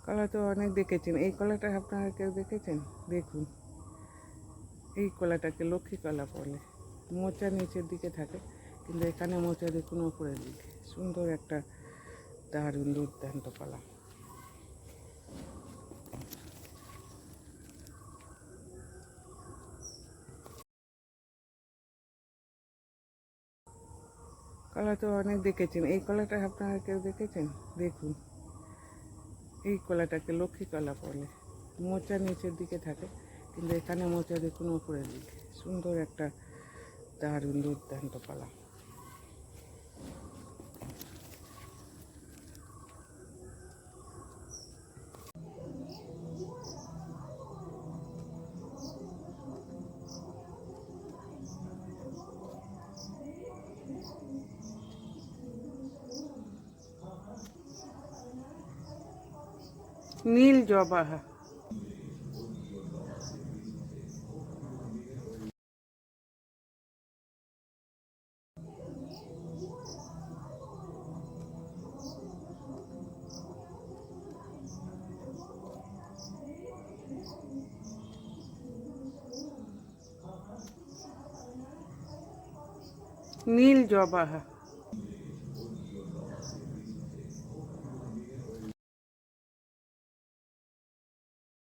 কলা তো অনেক দেখেছেন, এই কলাটা আপনারা কেউ দেখেছেন? দেখুন, এই কলাটাকে লক্ষ্মী কলা বলে। মোচা নিচের দিকে থাকে, কিন্তু এখানে মোচা দেখুন উপরের দিকে। সুন্দর একটা দারুণ দুর্দান্ত কলা। কলা তো অনেক দেখেছেন, এই কলাটা আপনারা কেউ দেখেছেন? দেখুন, এই কলাটাকে লক্ষ্মী কলা বলে। মোচা নিচের দিকে থাকে, কিন্তু এখানে মোচা দেখুন উপরের দিকে। সুন্দর একটা দারুণ দুর্দান্ত কলা। নীল জবা। নীল জবা।